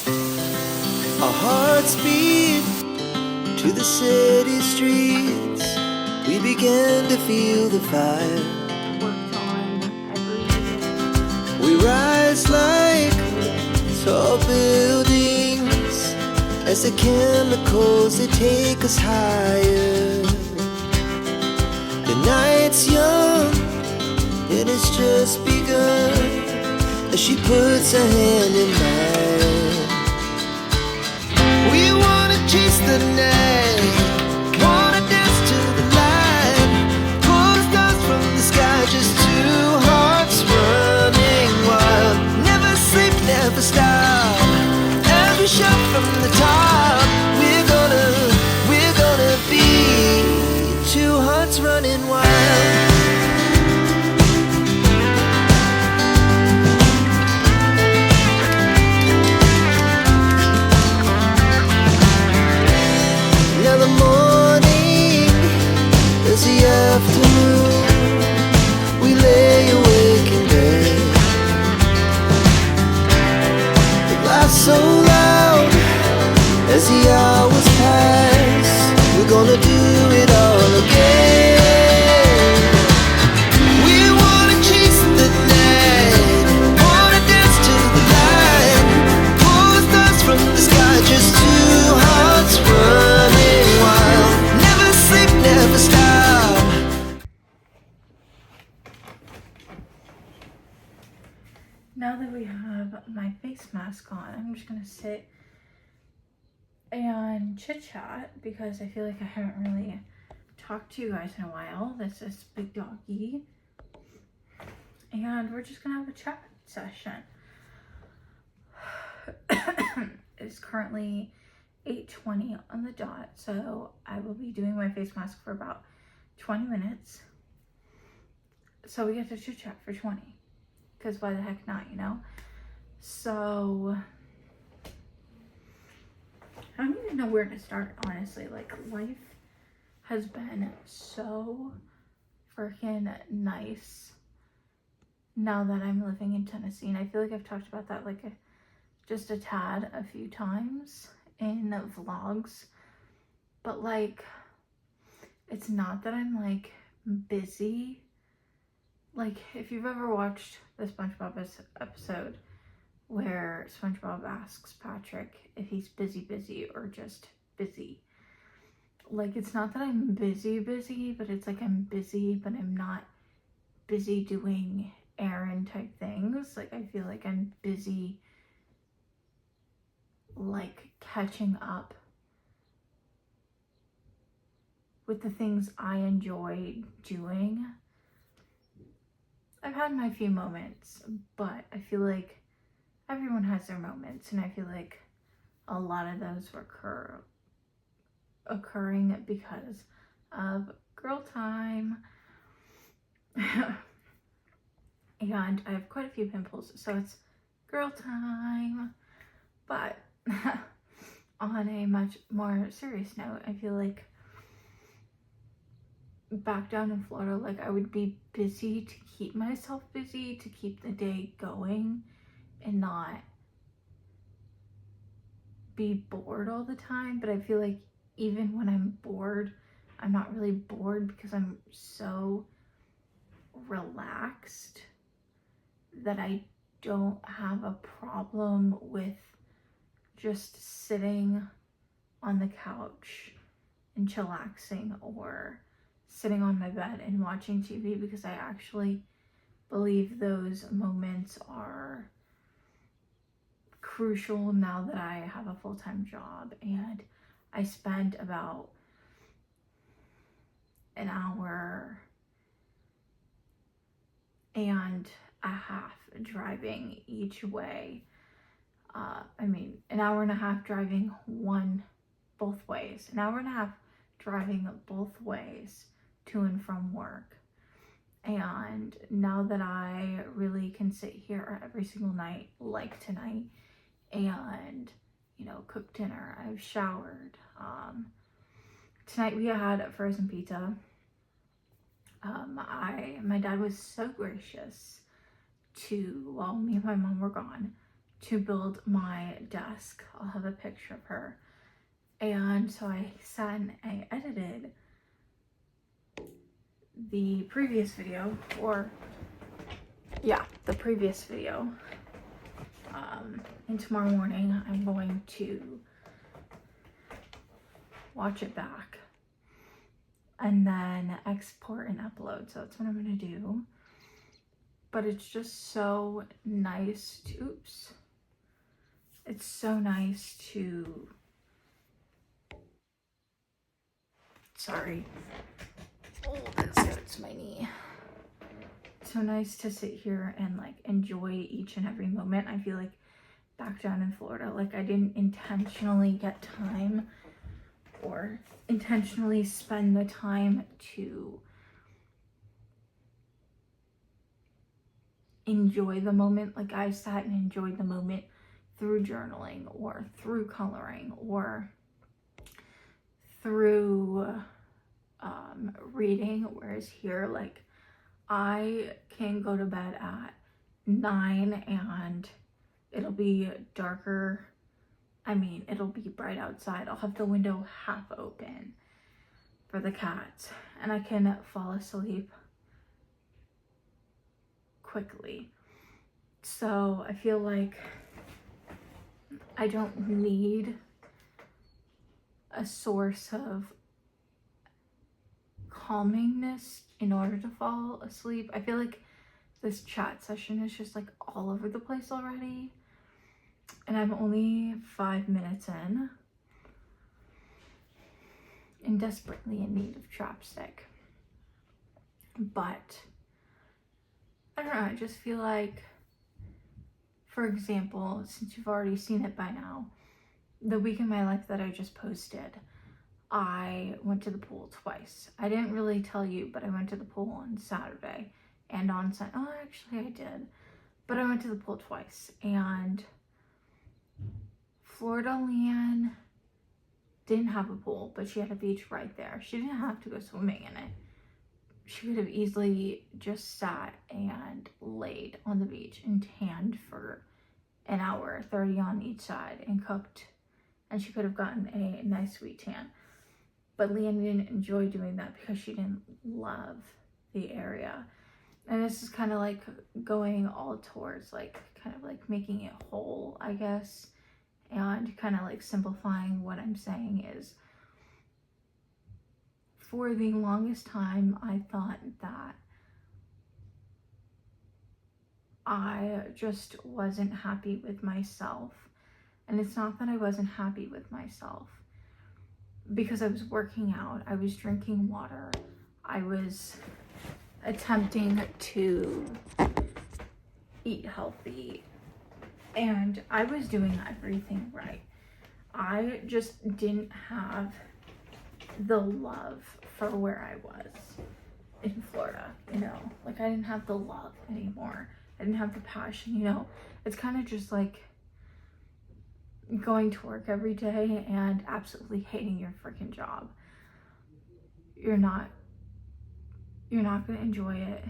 Our hearts beat to the city streets. We began to feel the fire. Worked on every minute. We rise like tall buildings as the chemicals they take us higher. The night's young and it's just begun as she puts her hand in mine. We wanna chase the night, wanna dance to the light, pull the stars from the sky, just two hearts running wild. Never sleep, never stop, as we shout from the top. We're gonna be two hearts running wild. Now the morning is the afternoon. We lay awake in bed. The laughs so loud as the hours pass. We're gonna do it all again. We wanna chase the night, wanna dance to the light, pull the stars from the sky, just two hearts running wild. Never sleep, never stop. Now that we have my face mask on, I'm just gonna sit and chit chat because I feel like I haven't really talked to you guys in a while. This is Big Doggy, and we're just gonna have a chat session. It's currently 8:20 on the dot, so I will be doing my face mask for about 20 minutes. So we get to chit chat for 20, because why the heck not, you know? So I don't even know where to start, honestly. Like, life has been so freaking nice now that I'm living in Tennessee. And I feel like I've talked about that like just a tad a few times in vlogs. But like, it's not that I'm like busy. Like, if you've ever watched the SpongeBob episode where SpongeBob asks Patrick if he's busy or just busy. Like, it's not that I'm busy, but it's like I'm busy, but I'm not busy doing errand type things. Like, I feel like I'm busy, like, catching up with the things I enjoy doing. I've had my few moments, but I feel like everyone has their moments, and I feel like a lot of those were occurring because of girl time. And I have quite a few pimples, so it's girl time. But on a much more serious note, I feel like back down in Florida, like, I would be busy to keep myself busy, to keep the day going and not be bored all the time. But I feel like even when I'm bored, I'm not really bored because I'm so relaxed that I don't have a problem with just sitting on the couch and chillaxing or sitting on my bed and watching TV, because I actually believe those moments are crucial now that I have a full-time job, and I spend about an hour and a half driving each way. An hour and a half driving both ways, an hour and a half driving both ways to and from work. And now that I really can sit here every single night, like tonight, and, you know, cook dinner, I've showered. Tonight we had frozen pizza. My dad was so gracious while me and my mom were gone, to build my desk. I'll have a picture of her. And so I sat and I edited the previous video, the previous video. And tomorrow morning I'm going to watch it back and then export and upload. So that's what I'm gonna do. But it's just so nice to, it's so nice to, sorry, oh, this hurts my knee. So nice to sit here and like enjoy each and every moment. I feel like back down in Florida, like I didn't intentionally get time or intentionally spend the time to enjoy the moment. Like I sat and enjoyed the moment through journaling or through coloring or through reading, whereas here, like I can go to bed at 9 and it'll be darker. I mean, it'll be bright outside. I'll have the window half open for the cats and I can fall asleep quickly. So I feel like I don't need a source of calmingness in order to fall asleep. I feel like this chat session is just like all over the place already. And I'm only 5 minutes in and desperately in need of chapstick. But I don't know, I just feel like, for example, since you've already seen it by now, the week in my life that I just posted, I went to the pool twice. I didn't really tell you, but I went to the pool on Saturday and on Sunday. Oh, actually I did. But I went to the pool twice. And Florida Leanne didn't have a pool, but she had a beach right there. She didn't have to go swimming in it. She could have easily just sat and laid on the beach and tanned for an hour, 30 on each side, and cooked. And she could have gotten a nice sweet tan. But Leanne didn't enjoy doing that because she didn't love the area. And this is kind of like going all towards like kind of like making it whole, I guess. And kind of like simplifying what I'm saying is, for the longest time, I thought that I just wasn't happy with myself. And it's not that I wasn't happy with myself, because I was working out, I was drinking water, I was attempting to eat healthy, and I was doing everything right. I just didn't have the love for where I was in Florida, you know? Like I didn't have the love anymore. I didn't have the passion, you know? It's kind of just like going to work every day and absolutely hating your freaking job. You're not gonna enjoy it.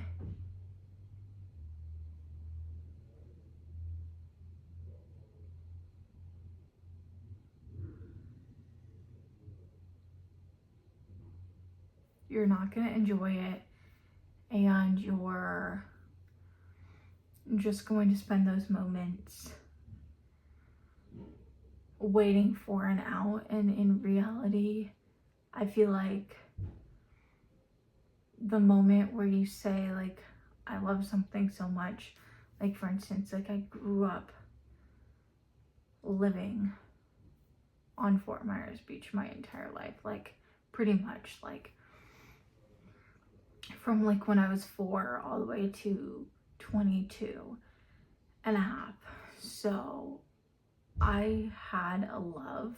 You're not gonna enjoy it, and you're just going to spend those moments waiting for an out. And in reality, I feel like the moment where you say like, I love something so much, like for instance, like I grew up living on Fort Myers Beach my entire life, like pretty much, like from like when I was 4 all the way to 22 and a half. So I had a love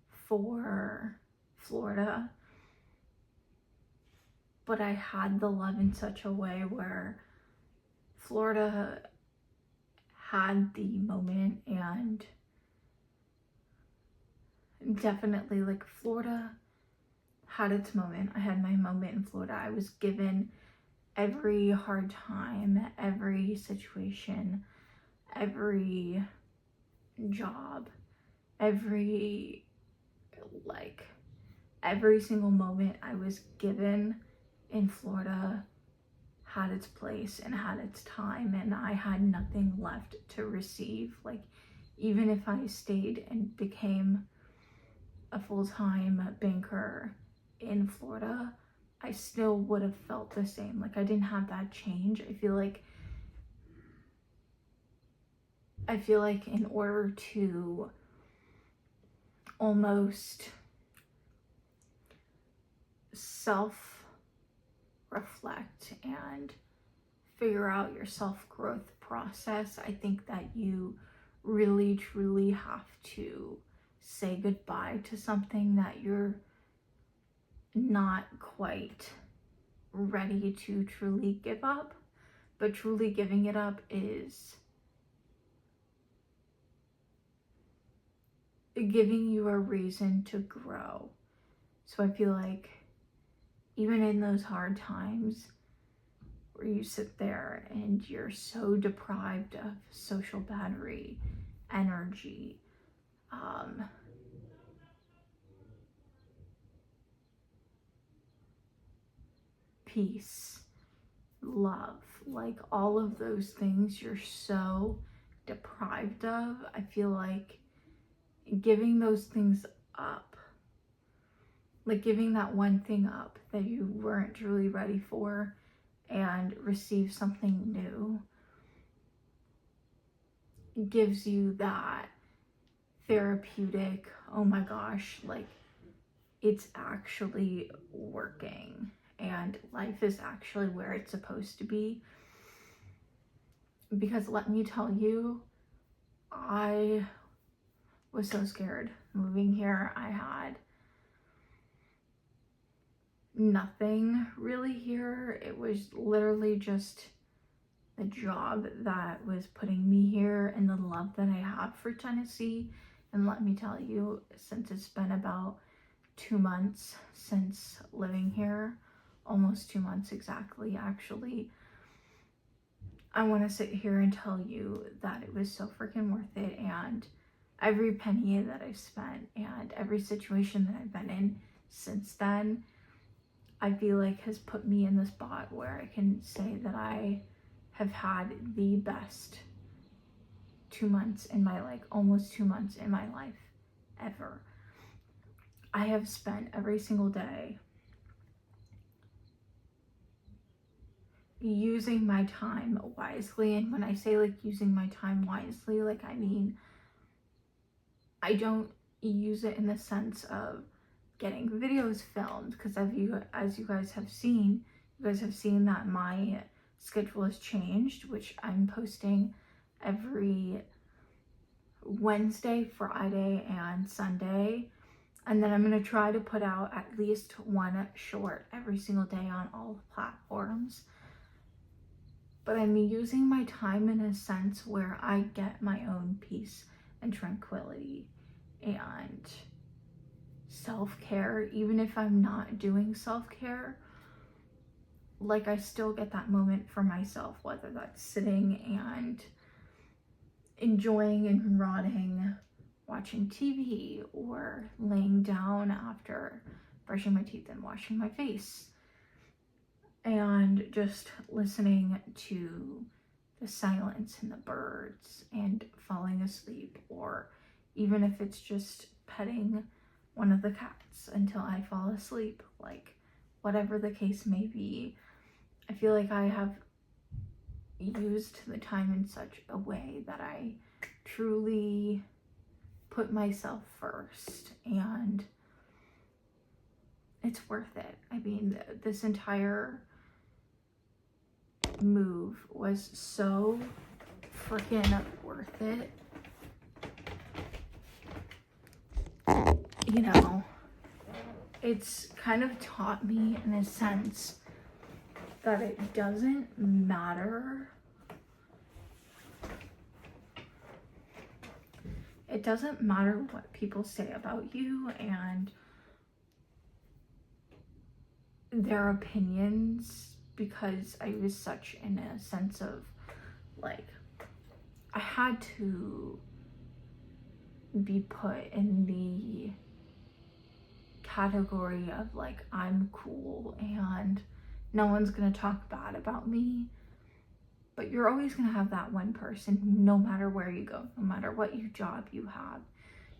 for Florida, but I had the love in such a way where Florida had the moment, and definitely like Florida had its moment. I had my moment in Florida. I was given every hard time, every situation, every job, every single moment I was given in Florida had its place and had its time, and I had nothing left to receive. Like, even if I stayed and became a full-time banker in Florida, I still would have felt the same. Like, I didn't have that change. I feel like in order to almost self-reflect and figure out your self-growth process, I think that you really truly have to say goodbye to something that you're not quite ready to truly give up. But truly giving it up is giving you a reason to grow. So I feel like even in those hard times where you sit there and you're so deprived of social battery, energy, peace, love, like all of those things you're so deprived of, I feel like giving those things up, like giving that one thing up that you weren't truly ready for and receive something new, gives you that therapeutic, oh my gosh, like it's actually working and life is actually where it's supposed to be. Because let me tell you, I was so scared moving here. I had nothing really here. It was literally just the job that was putting me here and the love that I have for Tennessee. And let me tell you, since it's been about 2 months since living here, almost 2 months exactly, actually, I want to sit here and tell you that it was so freaking worth it. And every penny that I've spent and every situation that I've been in since then, I feel like has put me in the spot where I can say that I have had the best 2 months in my, like almost 2 months in my life ever. I have spent every single day using my time wisely. And when I say like using my time wisely, like I mean, I don't use it in the sense of getting videos filmed, because as you guys have seen, that my schedule has changed, which I'm posting every Wednesday, Friday, and Sunday. And then I'm going to try to put out at least one short every single day on all platforms. But I'm using my time in a sense where I get my own peace and tranquility and self-care. Even if I'm not doing self-care, like I still get that moment for myself, whether that's sitting and enjoying and rotting, watching TV, or laying down after brushing my teeth and washing my face and just listening to the silence and the birds and falling asleep, or even if it's just petting one of the cats until I fall asleep, like whatever the case may be. I feel like I have used the time in such a way that I truly put myself first, and it's worth it. I mean, this entire move was so freaking worth it. You know, it's kind of taught me in a sense that it doesn't matter. It doesn't matter what people say about you and their opinions, because I was such in a sense of like I had to be put in the category of like, I'm cool and no one's gonna talk bad about me. But you're always gonna have that one person, no matter where you go, no matter what job you have,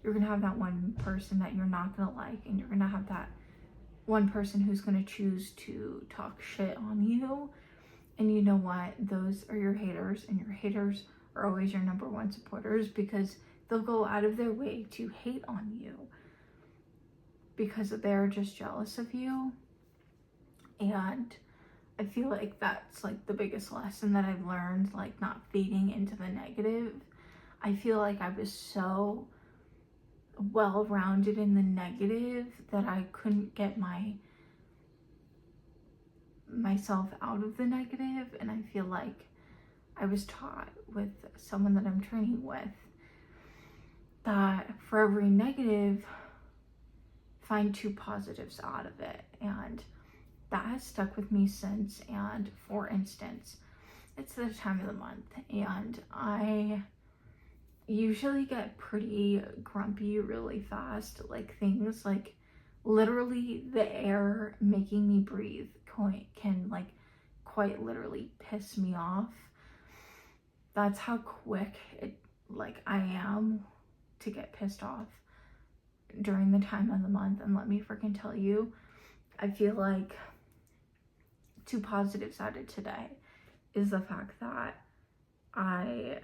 you're gonna have that one person that you're not gonna like, and you're gonna have that one person who's gonna choose to talk shit on you. And you know what? Those are your haters, and your haters are always your number one supporters, because they'll go out of their way to hate on you because they're just jealous of you. And I feel like that's like the biggest lesson that I've learned, like not feeding into the negative. I feel like I was so well-rounded in the negative that I couldn't get myself out of the negative. And I feel like I was taught with someone that I'm training with that for every negative, find 2 positives out of it. And that has stuck with me since. And for instance, it's the time of the month, and I usually get pretty grumpy really fast. Like things like literally the air making me breathe can like quite literally piss me off. That's how quick I am to get pissed off during the time of the month. And let me freaking tell you, I feel like 2 positives out of today is the fact that I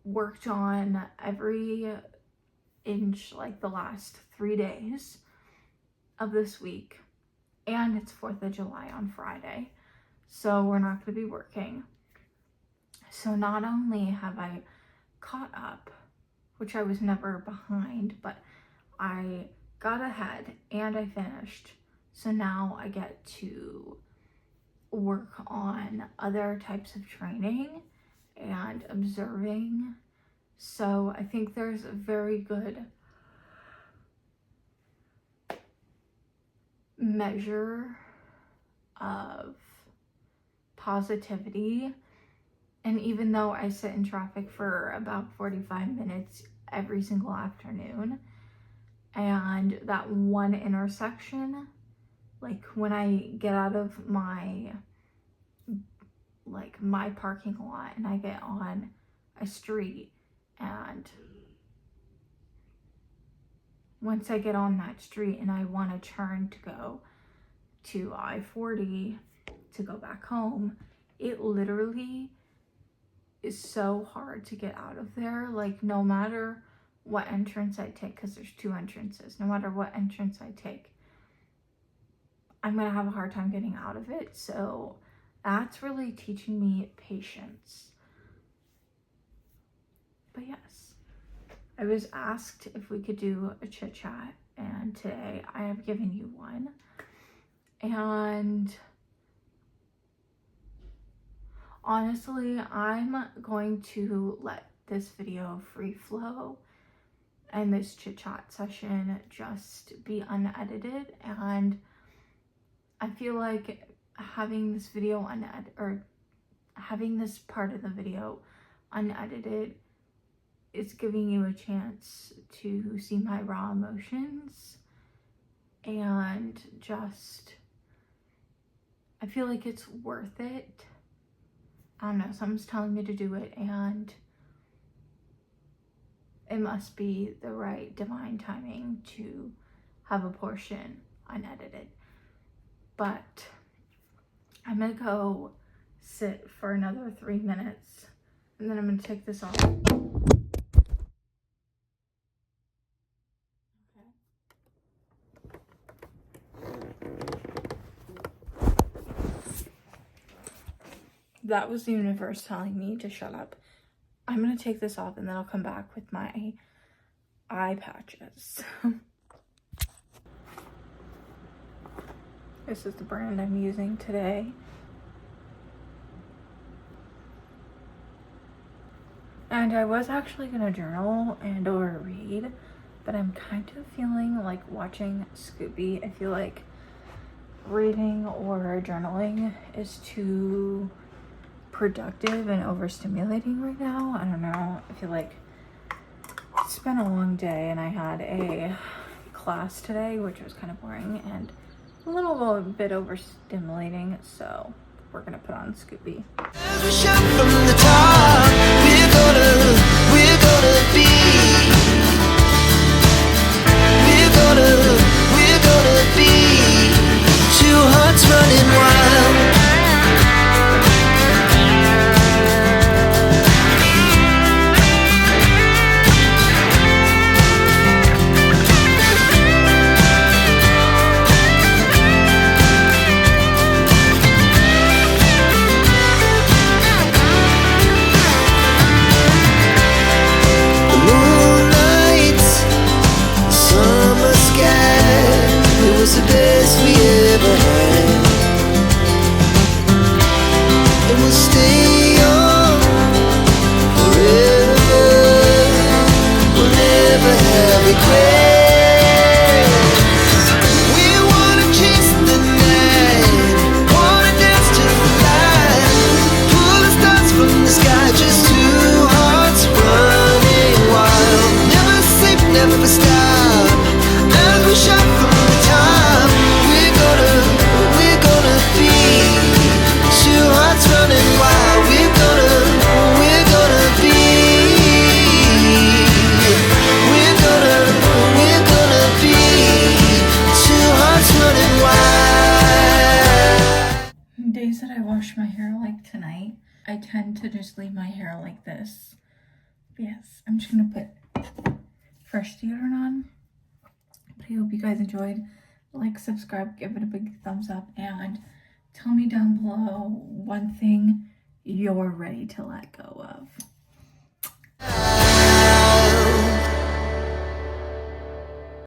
worked on every inch like the last 3 days of this week, and it's 4th of July on Friday, so we're not going to be working. So not only have I caught up, which I was never behind, but I got ahead and I finished. So now I get to work on other types of training and observing. So I think there's a very good measure of positivity. And even though I sit in traffic for about 45 minutes every single afternoon, and that one intersection, like when I get out of my parking lot and I get on a street, and once I get on that street and I want to turn to go to I-40 to go back home, it literally is so hard to get out of there. Like no matter what entrance I take, because there's 2 entrances, no matter what entrance I take, I'm gonna have a hard time getting out of it. So that's really teaching me patience. But yes, I was asked if we could do a chit chat, and today I have given you one. And honestly, I'm going to let this video free flow and this chit chat session just be unedited. And I feel like having this video having this part of the video unedited is giving you a chance to see my raw emotions, and just I feel like it's worth it. I don't know, something's telling me to do it, and it must be the right divine timing to have a portion unedited. But I'm gonna go sit for another 3 minutes, and then I'm gonna take this off. That was the universe telling me to shut up. I'm gonna take this off and then I'll come back with my eye patches. This is the brand I'm using today. And I was actually gonna journal and or read, but I'm kind of feeling like watching Scooby. I feel like reading or journaling is too productive and overstimulating right now. I don't know. I feel like it's been a long day, and I had a class today, which was kind of boring and a little bit overstimulating. So we're gonna put on Scoopy. As we shout from the top, we're gonna be. We're gonna be. Two hearts running wild. Was the best we ever had, and we'll stay young forever. We'll never have regrets. We wanna chase the night, wanna dance to the light, pull the stars from the sky, just two hearts running wild. Never sleep, never stop, as we shout from the top. Running wild, we're gonna be. We're gonna be. Two hearts running wild. Days that I wash my hair like tonight, I tend to just leave my hair like this. Yes, I'm just gonna put fresh deodorant on. But I hope you guys enjoyed. Like, subscribe, give it a big thumbs up, and tell me down below one thing you're ready to let go of.